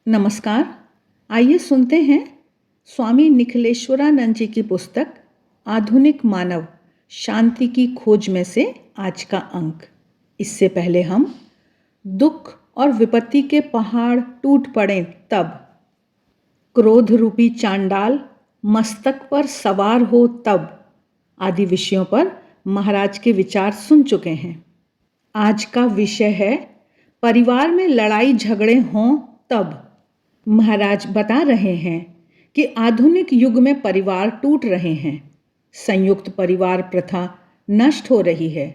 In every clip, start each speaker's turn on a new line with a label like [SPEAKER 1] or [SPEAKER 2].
[SPEAKER 1] नमस्कार। आइए सुनते हैं स्वामी निखिलेश्वरानंद जी की पुस्तक आधुनिक मानव शांति की खोज में से आज का अंक। इससे पहले हम दुख और विपत्ति के पहाड़ टूट पड़े तब, क्रोध रूपी चांडाल मस्तक पर सवार हो तब आदि विषयों पर महाराज के विचार सुन चुके हैं। आज का विषय है परिवार में लड़ाई झगड़े हों तब। महाराज बता रहे हैं कि आधुनिक युग में परिवार टूट रहे हैं, संयुक्त परिवार प्रथा नष्ट हो रही है।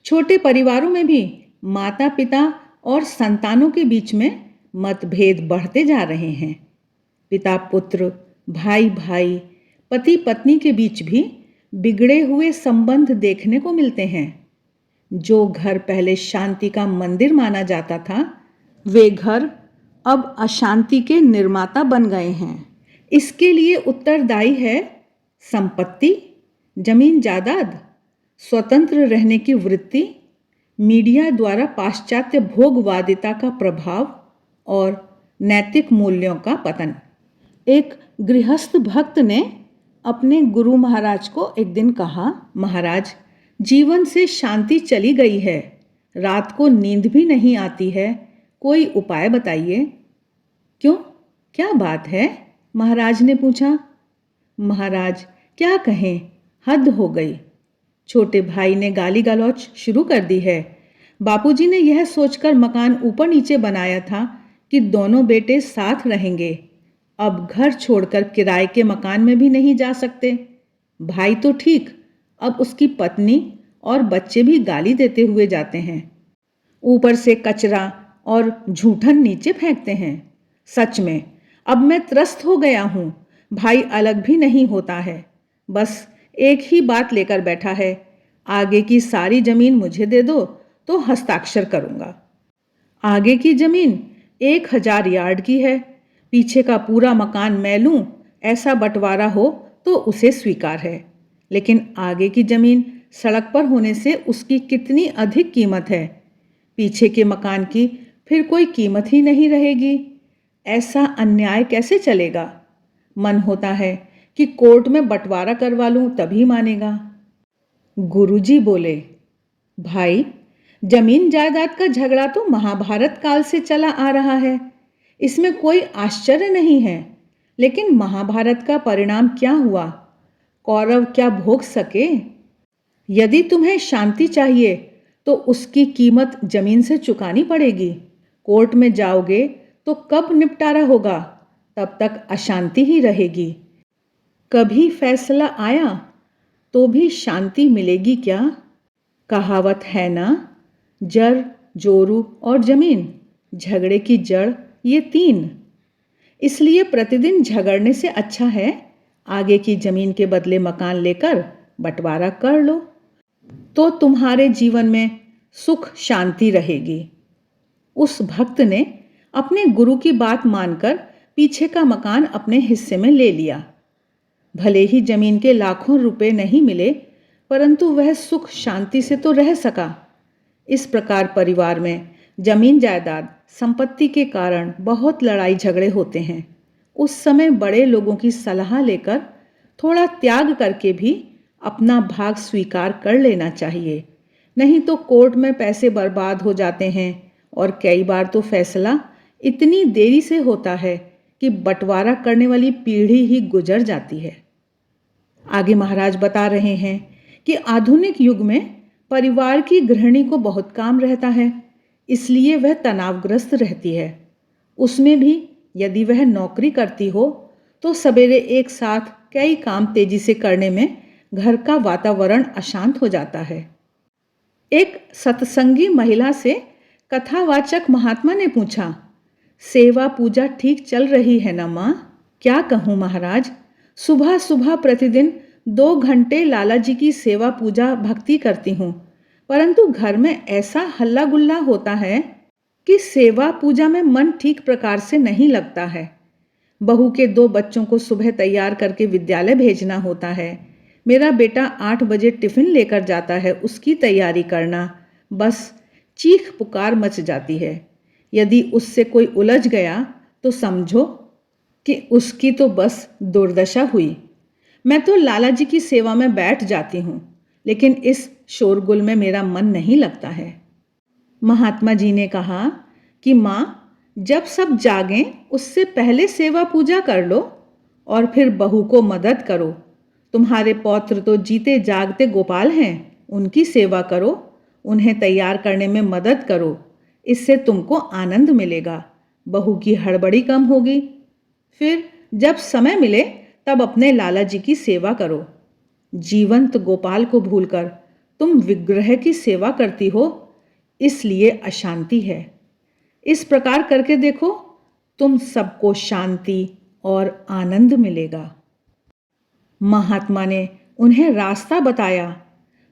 [SPEAKER 1] छोटे परिवारों में भी माता पिता और संतानों के बीच में मतभेद बढ़ते जा रहे हैं। पिता पुत्र, भाई भाई, पति पत्नी के बीच भी बिगड़े हुए संबंध देखने को मिलते हैं। जो घर पहले शांति का मंदिर माना जाता था, वे घर अब अशांति के निर्माता बन गए हैं। इसके लिए उत्तरदायी है संपत्ति, जमीन जायदाद, स्वतंत्र रहने की वृत्ति, मीडिया द्वारा पाश्चात्य भोगवादिता का प्रभाव और नैतिक मूल्यों का पतन। एक गृहस्थ भक्त ने अपने गुरु महाराज को एक दिन कहा, महाराज, जीवन से शांति चली गई है, रात को नींद भी नहीं आती है, कोई उपाय बताइए। क्यों, क्या बात है? महाराज ने पूछा। महाराज क्या कहें, हद हो गई। छोटे भाई ने गाली गलौच शुरू कर दी है। बापूजी ने यह सोचकर मकान ऊपर नीचे बनाया था कि दोनों बेटे साथ रहेंगे, अब घर छोड़कर किराए के मकान में भी नहीं जा सकते। भाई तो ठीक, अब उसकी पत्नी और बच्चे भी गाली देते हुए जाते हैं। ऊपर से कचरा और झूठन नीचे फेंकते हैं। सच में अब मैं त्रस्त हो गया हूँ। भाई अलग भी नहीं होता है, बस एक ही बात लेकर बैठा है, आगे की सारी जमीन मुझे दे दो तो हस्ताक्षर करूँगा। आगे की जमीन 1000 यार्ड की है, पीछे का पूरा मकान मैं लूँ, ऐसा बंटवारा हो तो उसे स्वीकार है। लेकिन आगे की जमीन सड़क पर होने से उसकी कितनी अधिक कीमत है, पीछे के मकान की फिर कोई कीमत ही नहीं रहेगी। ऐसा अन्याय कैसे चलेगा? मन होता है कि कोर्ट में बंटवारा करवा लूं तभी मानेगा। गुरुजी बोले, भाई, जमीन जायदाद का झगड़ा तो महाभारत काल से चला आ रहा है, इसमें कोई आश्चर्य नहीं है। लेकिन महाभारत का परिणाम क्या हुआ? कौरव क्या भोग सके? यदि तुम्हें शांति चाहिए तो उसकी कीमत जमीन से चुकानी पड़ेगी। कोर्ट में जाओगे तो कब निपटारा होगा? तब तक अशांति ही रहेगी। कभी फैसला आया तो भी शांति मिलेगी क्या? कहावत है ना, जर, जोरू और जमीन, झगड़े की जड़ ये 3। इसलिए प्रतिदिन झगड़ने से अच्छा है आगे की जमीन के बदले मकान लेकर बंटवारा कर लो, तो तुम्हारे जीवन में सुख शांति रहेगी। उस भक्त ने अपने गुरु की बात मानकर पीछे का मकान अपने हिस्से में ले लिया। भले ही जमीन के लाखों रुपए नहीं मिले, परंतु वह सुख शांति से तो रह सका। इस प्रकार परिवार में जमीन जायदाद संपत्ति के कारण बहुत लड़ाई झगड़े होते हैं। उस समय बड़े लोगों की सलाह लेकर थोड़ा त्याग करके भी अपना भाग स्वीकार कर लेना चाहिए, नहीं तो कोर्ट में पैसे बर्बाद हो जाते हैं और कई बार तो फैसला इतनी देरी से होता है कि बंटवारा करने वाली पीढ़ी ही गुजर जाती है। आगे महाराज बता रहे हैं कि आधुनिक युग में परिवार की गृहिणी को बहुत काम रहता है, इसलिए वह तनावग्रस्त रहती है। उसमें भी यदि वह नौकरी करती हो तो सवेरे एक साथ कई काम तेजी से करने में घर का वातावरण अशांत हो जाता है। एक सत्संगी महिला से कथावाचक महात्मा ने पूछा, सेवा पूजा ठीक चल रही है ना माँ? क्या कहूँ महाराज, सुबह सुबह प्रतिदिन 2 घंटे लाला जी की सेवा पूजा भक्ति करती हूँ, परंतु घर में ऐसा हल्ला गुल्ला होता है कि सेवा पूजा में मन ठीक प्रकार से नहीं लगता है। बहू के 2 बच्चों को सुबह तैयार करके विद्यालय भेजना होता है। मेरा बेटा 8 बजे टिफिन लेकर जाता है, उसकी तैयारी करना, बस चीख पुकार मच जाती है। यदि उससे कोई उलझ गया तो समझो कि उसकी तो बस दुर्दशा हुई। मैं तो लाला जी की सेवा में बैठ जाती हूँ, लेकिन इस शोरगुल में मेरा मन नहीं लगता है। महात्मा जी ने कहा कि माँ, जब सब जागें उससे पहले सेवा पूजा कर लो और फिर बहू को मदद करो। तुम्हारे पौत्र तो जीते जागते गोपाल हैं, उनकी सेवा करो, उन्हें तैयार करने में मदद करो। इससे तुमको आनंद मिलेगा, बहू की हड़बड़ी कम होगी। फिर जब समय मिले तब अपने लाला जी की सेवा करो। जीवंत गोपाल को भूलकर तुम विग्रह की सेवा करती हो, इसलिए अशांति है। इस प्रकार करके देखो, तुम सबको शांति और आनंद मिलेगा। महात्मा ने उन्हें रास्ता बताया,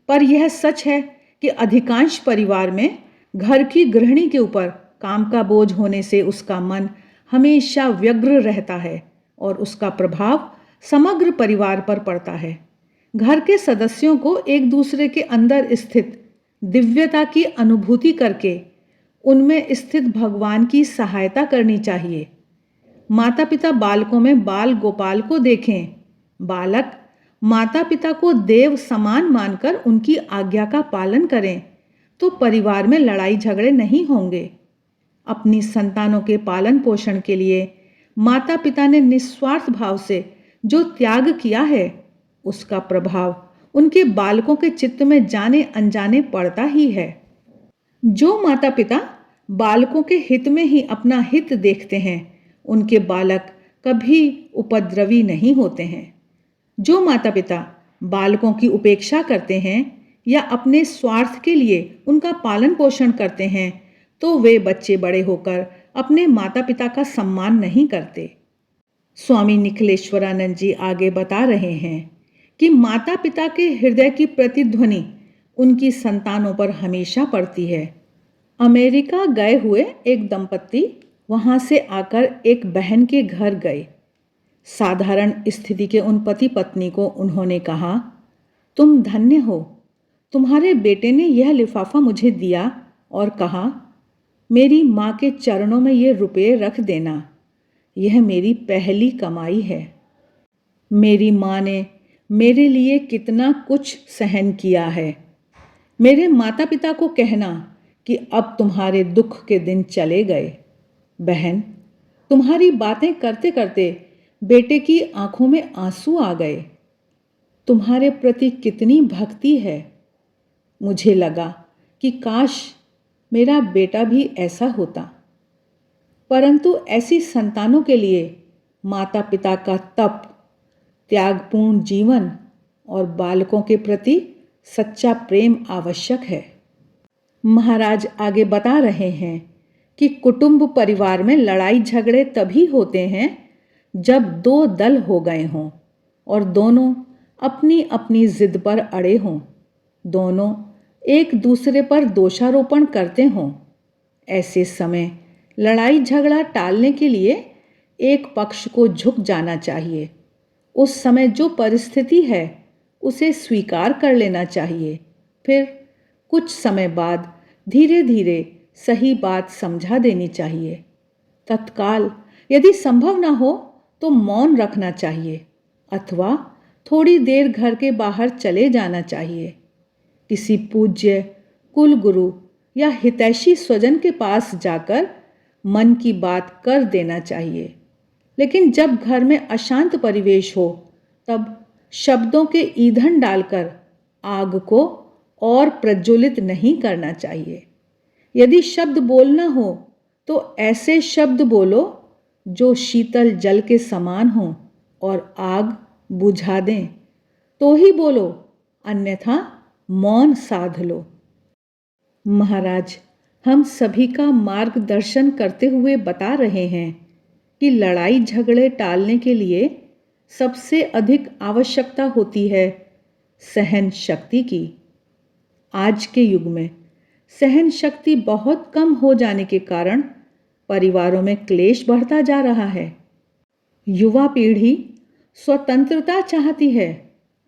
[SPEAKER 1] पर यह सच है कि अधिकांश परिवार में घर की गृहिणी के ऊपर काम का बोझ होने से उसका मन हमेशा व्यग्र रहता है और उसका प्रभाव समग्र परिवार पर पड़ता है। घर के सदस्यों को एक दूसरे के अंदर स्थित दिव्यता की अनुभूति करके उनमें स्थित भगवान की सहायता करनी चाहिए। माता पिता बालकों में बाल गोपाल को देखें। बालक माता पिता को देव समान मानकर उनकी आज्ञा का पालन करें तो परिवार में लड़ाई झगड़े नहीं होंगे। अपनी संतानों के पालन पोषण के लिए माता पिता ने निस्वार्थ भाव से जो त्याग किया है, उसका प्रभाव उनके बालकों के चित्त में जाने अनजाने पड़ता ही है। जो माता पिता बालकों के हित में ही अपना हित देखते हैं, उनके बालक कभी उपद्रवी नहीं होते हैं। जो माता पिता बालकों की उपेक्षा करते हैं या अपने स्वार्थ के लिए उनका पालन पोषण करते हैं, तो वे बच्चे बड़े होकर अपने माता पिता का सम्मान नहीं करते। स्वामी निखिलेश्वरानंद जी आगे बता रहे हैं कि माता पिता के हृदय की प्रतिध्वनि उनकी संतानों पर हमेशा पड़ती है। अमेरिका गए हुए एक दंपत्ति वहां से आकर एक बहन के घर गए। साधारण स्थिति के उन पति पत्नी को उन्होंने कहा, तुम धन्य हो, तुम्हारे बेटे ने यह लिफाफा मुझे दिया और कहा, मेरी माँ के चरणों में ये रुपये रख देना, यह मेरी पहली कमाई है। मेरी माँ ने मेरे लिए कितना कुछ सहन किया है। मेरे माता पिता को कहना कि अब तुम्हारे दुख के दिन चले गए। बहन, तुम्हारी बातें करते करते बेटे की आंखों में आंसू आ गए। तुम्हारे प्रति कितनी भक्ति है। मुझे लगा कि काश मेरा बेटा भी ऐसा होता। परंतु ऐसी संतानों के लिए माता पिता का तप, त्यागपूर्ण जीवन और बालकों के प्रति सच्चा प्रेम आवश्यक है। महाराज आगे बता रहे हैं कि कुटुंब परिवार में लड़ाई झगड़े तभी होते हैं जब दो दल हो गए हों और दोनों अपनी अपनी जिद पर अड़े हों, दोनों एक दूसरे पर दोषारोपण करते हों। ऐसे समय लड़ाई झगड़ा टालने के लिए एक पक्ष को झुक जाना चाहिए। उस समय जो परिस्थिति है उसे स्वीकार कर लेना चाहिए। फिर कुछ समय बाद धीरे धीरे सही बात समझा देनी चाहिए। तत्काल यदि संभव न हो तो मौन रखना चाहिए अथवा थोड़ी देर घर के बाहर चले जाना चाहिए। किसी पूज्य, कुल गुरु या हितैषी स्वजन के पास जाकर मन की बात कर देना चाहिए। लेकिन जब घर में अशांत परिवेश हो तब शब्दों के ईंधन डालकर आग को और प्रज्वलित नहीं करना चाहिए। यदि शब्द बोलना हो तो ऐसे शब्द बोलो जो शीतल जल के समान हो और आग बुझा दें, तो ही बोलो, अन्यथा मौन साध लो। महाराज हम सभी का मार्गदर्शन करते हुए बता रहे हैं कि लड़ाई झगड़े टालने के लिए सबसे अधिक आवश्यकता होती है सहन शक्ति की। आज के युग में सहन शक्ति बहुत कम हो जाने के कारण परिवारों में क्लेश बढ़ता जा रहा है। युवा पीढ़ी स्वतंत्रता चाहती है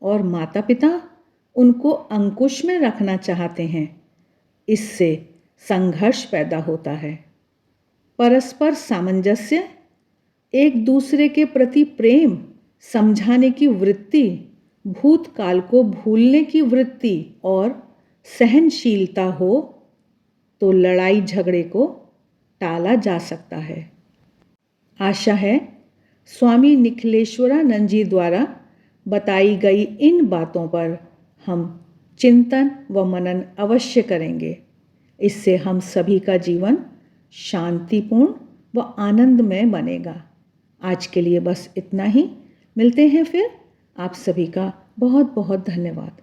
[SPEAKER 1] और माता पिता उनको अंकुश में रखना चाहते हैं। इससे संघर्ष पैदा होता है। परस्पर सामंजस्य एक दूसरे के प्रति प्रेम, समझाने की वृत्ति, भूतकाल को भूलने की वृत्ति और सहनशीलता हो तो लड़ाई झगड़े को टाला जा सकता है। आशा है स्वामी निखिलेश्वरानंद जी द्वारा बताई गई इन बातों पर हम चिंतन व मनन अवश्य करेंगे। इससे हम सभी का जीवन शांतिपूर्ण व आनंदमय बनेगा। आज के लिए बस इतना ही। मिलते हैं फिर। आप सभी का बहुत बहुत धन्यवाद।